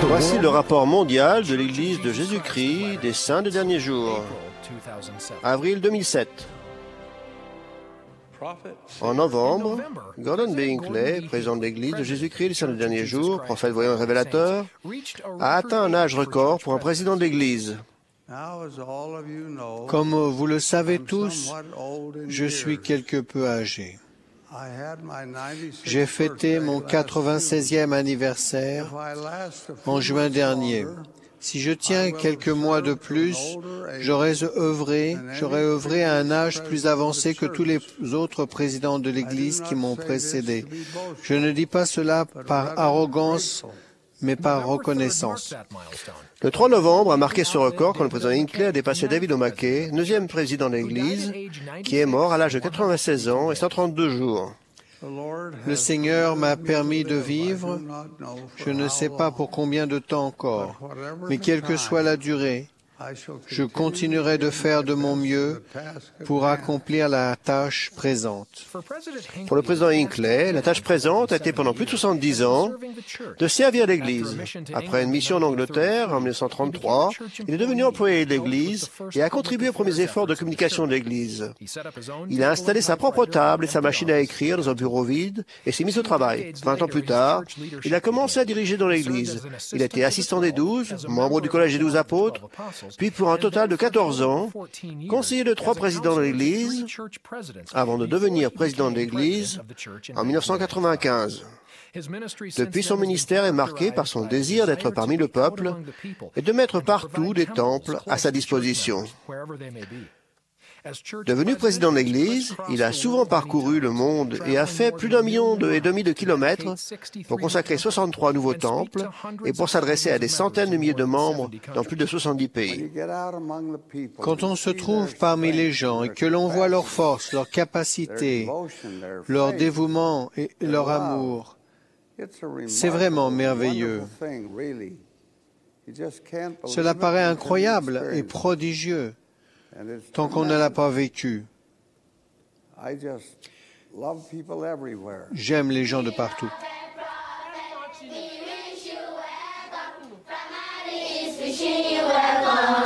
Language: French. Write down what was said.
Voici le rapport mondial de l'Église de Jésus-Christ des Saints des derniers jours, avril 2007. En novembre, Gordon B. Hinckley, président de l'Église de Jésus-Christ des Saints des derniers jours, prophète voyant et révélateur, a atteint un âge record pour un président de l'Église. Comme vous le savez tous, je suis quelque peu âgé. J'ai fêté mon 96e anniversaire en juin dernier. Si je tiens quelques mois de plus, j'aurais œuvré à un âge plus avancé que tous les autres présidents de l'Église qui m'ont précédé. Je ne dis pas cela par arrogance, mais par reconnaissance. Le 3 novembre a marqué ce record quand le président Hinckley a dépassé David O'Mackey, 9e président de l'Église, qui est mort à l'âge de 96 ans et 132 jours. Le Seigneur m'a permis de vivre, je ne sais pas pour combien de temps encore, mais quelle que soit la durée, je continuerai de faire de mon mieux pour accomplir la tâche présente. Pour le président Hinckley, la tâche présente a été pendant plus de 70 ans de servir l'Église. Après une mission en Angleterre en 1933, il est devenu employé de l'Église et a contribué aux premiers efforts de communication de l'Église. Il a installé sa propre table et sa machine à écrire dans un bureau vide et s'est mis au travail. 20 ans plus tard, il a commencé à diriger dans l'Église. Il a été assistant des 12, membre du Collège des 12 apôtres, puis pour un total de 14 ans, conseiller de 3 présidents de l'Église, avant de devenir président de l'Église en 1995. Depuis, son ministère est marqué par son désir d'être parmi le peuple et de mettre partout des temples à sa disposition. Devenu président de l'Église, il a souvent parcouru le monde et a fait plus d'1,5 million de kilomètres pour consacrer 63 nouveaux temples et pour s'adresser à des centaines de milliers de membres dans plus de 70 pays. Quand on se trouve parmi les gens et que l'on voit leur force, leur capacité, leur dévouement et leur amour, c'est vraiment merveilleux. Cela paraît incroyable et prodigieux tant qu'on ne l'a pas vécu. J'aime les gens de partout. Welcome.